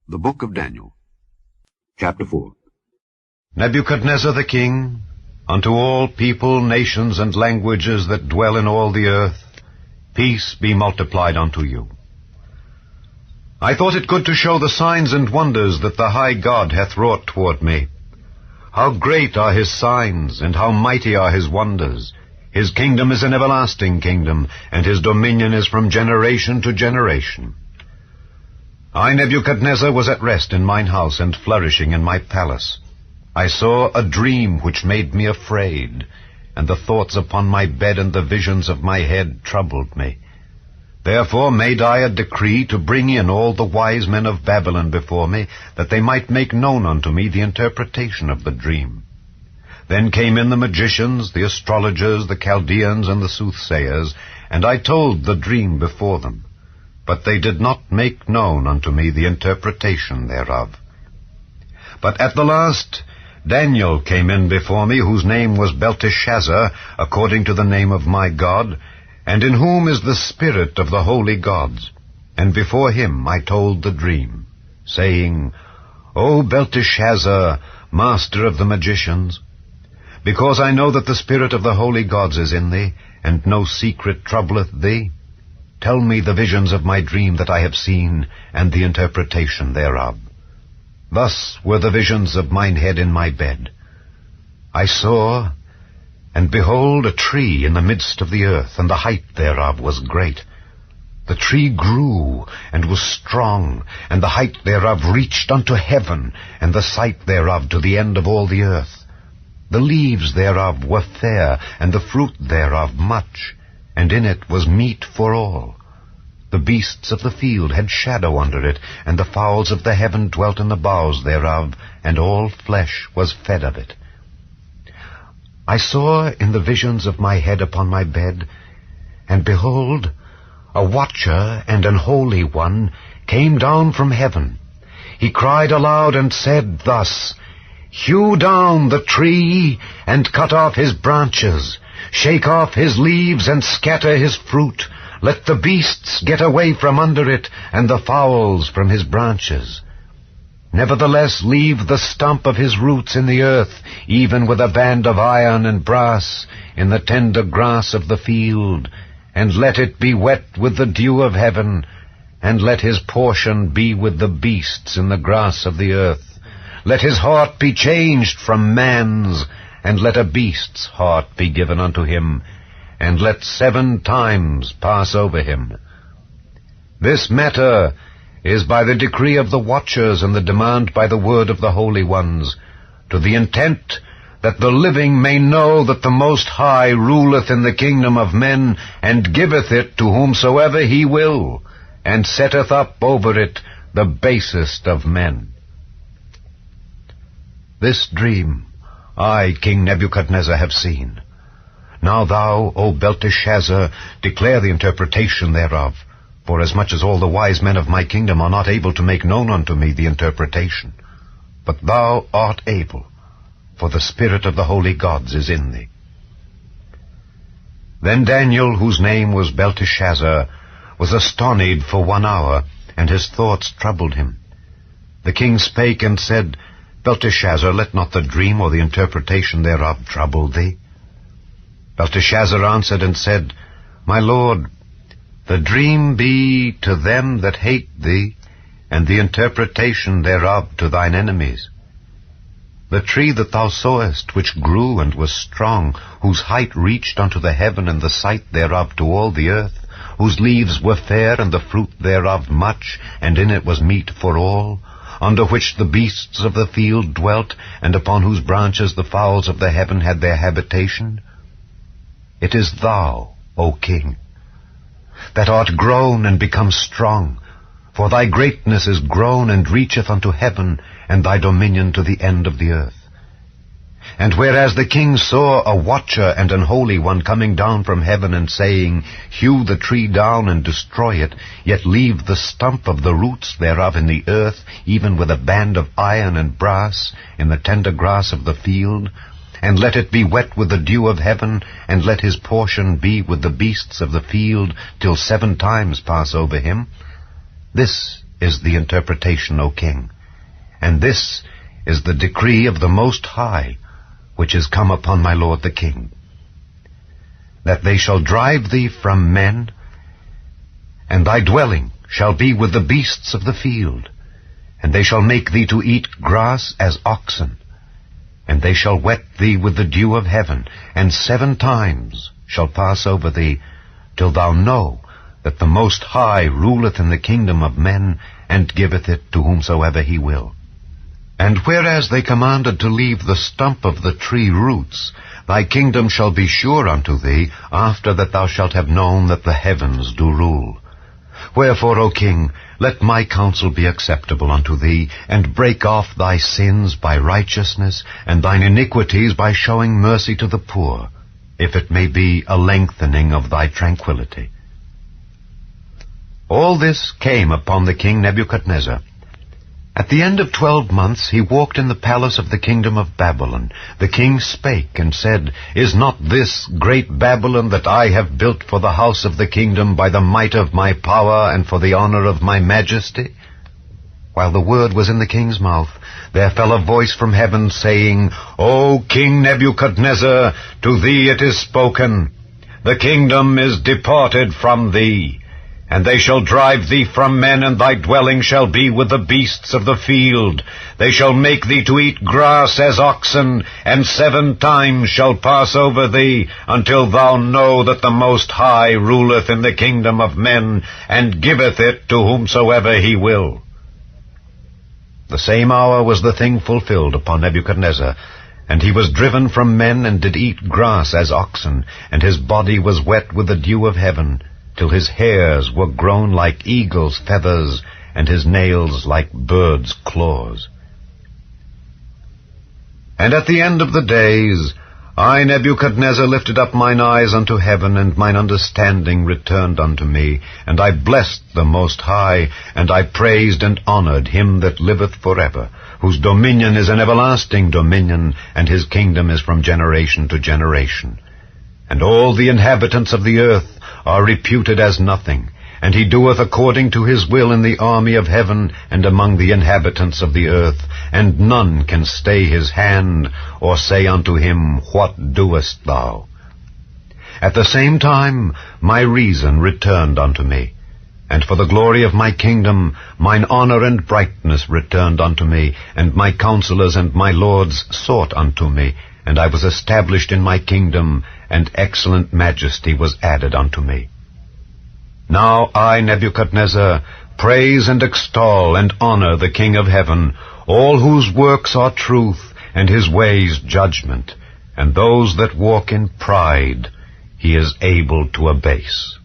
The Book of Daniel, Chapter 4. Nebuchadnezzar the king, unto all people, nations, and languages that dwell in all the earth, peace be multiplied unto you. I thought it good to show the signs and wonders that the high God hath wrought toward me. How great are his signs, and how mighty are his wonders! His kingdom is an everlasting kingdom, and his dominion is from generation to generation. I, Nebuchadnezzar, was at rest in mine house, and flourishing in my palace. I saw a dream which made me afraid, and the thoughts upon my bed and the visions of my head troubled me. Therefore made I a decree to bring in all the wise men of Babylon before me, that they might make known unto me the interpretation of the dream. Then came in the magicians, the astrologers, the Chaldeans, and the soothsayers, and I told the dream before them. But they did not make known unto me the interpretation thereof. But at the last Daniel came in before me, whose name was Belteshazzar, according to the name of my God, and in whom is the spirit of the holy gods. And before him I told the dream, saying, O Belteshazzar, master of the magicians, because I know that the spirit of the holy gods is in thee, and no secret troubleth thee, tell me the visions of my dream that I have seen, and the interpretation thereof. Thus were the visions of mine head in my bed. I saw, and behold, a tree in the midst of the earth, and the height thereof was great. The tree grew, and was strong, and the height thereof reached unto heaven, and the sight thereof to the end of all the earth. The leaves thereof were fair, and the fruit thereof much, and in it was meat for all. The beasts of the field had shadow under it, and the fowls of the heaven dwelt in the boughs thereof, and all flesh was fed of it. I saw in the visions of my head upon my bed, and behold, a watcher and an holy one came down from heaven. He cried aloud and said thus, Hew down the tree, and cut off his branches, shake off his leaves, and scatter his fruit. Let the beasts get away from under it, and the fowls from his branches. Nevertheless leave the stump of his roots in the earth, even with a band of iron and brass, in the tender grass of the field, and let it be wet with the dew of heaven, and let his portion be with the beasts in the grass of the earth. Let his heart be changed from man's, and let a beast's heart be given unto him, and let 7 times pass over him. This matter is by the decree of the watchers, and the demand by the word of the holy ones, to the intent that the living may know that the Most High ruleth in the kingdom of men, and giveth it to whomsoever he will, and setteth up over it the basest of men. This dream I, King Nebuchadnezzar, have seen. Now thou, O Belteshazzar, declare the interpretation thereof, forasmuch as all the wise men of my kingdom are not able to make known unto me the interpretation. But thou art able, for the spirit of the holy gods is in thee. Then Daniel, whose name was Belteshazzar, was astonied for 1 hour, and his thoughts troubled him. The king spake and said, Belteshazzar, let not the dream or the interpretation thereof trouble thee. Belteshazzar answered and said, My lord, the dream be to them that hate thee, and the interpretation thereof to thine enemies. The tree that thou sawest, which grew and was strong, whose height reached unto the heaven, and the sight thereof to all the earth, whose leaves were fair, and the fruit thereof much, and in it was meat for all, under which the beasts of the field dwelt, and upon whose branches the fowls of the heaven had their habitation. It is thou, O king, that art grown and become strong, for thy greatness is grown and reacheth unto heaven, and thy dominion to the end of the earth. And whereas the king saw a watcher and an holy one coming down from heaven, and saying, Hew the tree down and destroy it, yet leave the stump of the roots thereof in the earth, even with a band of iron and brass, in the tender grass of the field, and let it be wet with the dew of heaven, and let his portion be with the beasts of the field, till 7 times pass over him. This is the interpretation, O king, and this is the decree of the Most High, which is come upon my lord the king, that they shall drive thee from men, and thy dwelling shall be with the beasts of the field, and they shall make thee to eat grass as oxen, and they shall wet thee with the dew of heaven, and 7 times shall pass over thee, till thou know that the Most High ruleth in the kingdom of men, and giveth it to whomsoever he will. And whereas they commanded to leave the stump of the tree roots, thy kingdom shall be sure unto thee, after that thou shalt have known that the heavens do rule. Wherefore, O king, let my counsel be acceptable unto thee, and break off thy sins by righteousness, and thine iniquities by showing mercy to the poor, if it may be a lengthening of thy tranquility. All this came upon the king Nebuchadnezzar. At the end of 12 months he walked in the palace of the kingdom of Babylon. The king spake and said, Is not this great Babylon that I have built for the house of the kingdom by the might of my power and for the honor of my majesty? While the word was in the king's mouth, there fell a voice from heaven, saying, O King Nebuchadnezzar, to thee it is spoken, the kingdom is departed from thee. And they shall drive thee from men, and thy dwelling shall be with the beasts of the field. They shall make thee to eat grass as oxen, and 7 times shall pass over thee, until thou know that the Most High ruleth in the kingdom of men, and giveth it to whomsoever he will. The same hour was the thing fulfilled upon Nebuchadnezzar, and he was driven from men, and did eat grass as oxen, and his body was wet with the dew of heaven, till his hairs were grown like eagle's feathers, and his nails like birds' claws. And at the end of the days, I, Nebuchadnezzar, lifted up mine eyes unto heaven, and mine understanding returned unto me, and I blessed the Most High, and I praised and honored him that liveth forever, whose dominion is an everlasting dominion, and his kingdom is from generation to generation. And all the inhabitants of the earth are reputed as nothing, and he doeth according to his will in the army of heaven and among the inhabitants of the earth, and none can stay his hand, or say unto him, What doest thou? At the same time my reason returned unto me, and for the glory of my kingdom mine honor and brightness returned unto me, and my counselors and my lords sought unto me, and I was established in my kingdom, and excellent majesty was added unto me. Now I, Nebuchadnezzar, praise and extol and honor the King of heaven, all whose works are truth, and his ways judgment, and those that walk in pride he is able to abase.